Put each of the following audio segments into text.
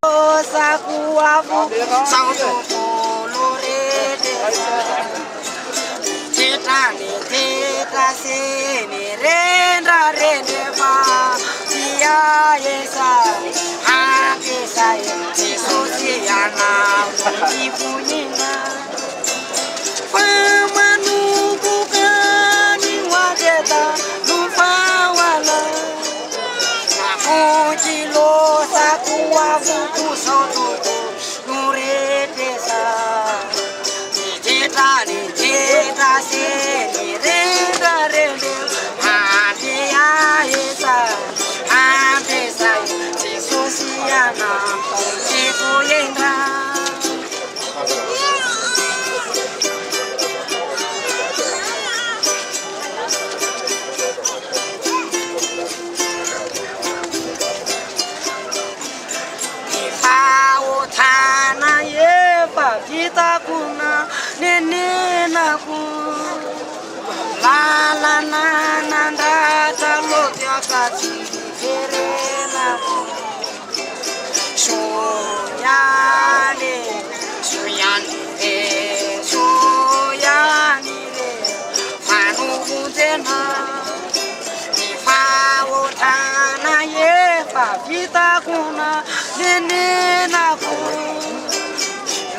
Sakuavu, Sauto Colorete, Titani, Titasini, Renda, Rendeva, Tia, Yesa, Hakisai, Sosiana, Ipunina, Famanu, Bukani, Wageta, Lufawana, Fujilo, Sakuavu, Sauto Colorete, Titani, Titasini, Renda, Rendeva, Tia, Yesa, Hakisai, Sosiana, Ipunina. Kita kuna nene naku la la na na da ta lo tia ka ti kere naku soyane soyane soyane fanu kutena ni fa otana ye fa kita kuna nene naku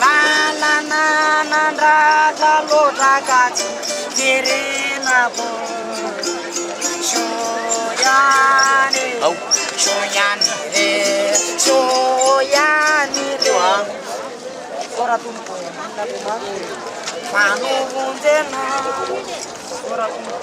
la la na na da ta lo ta ka ti kere naku soyane soyane soyane ora tumpo manda kuma manu gunde na ora tumpo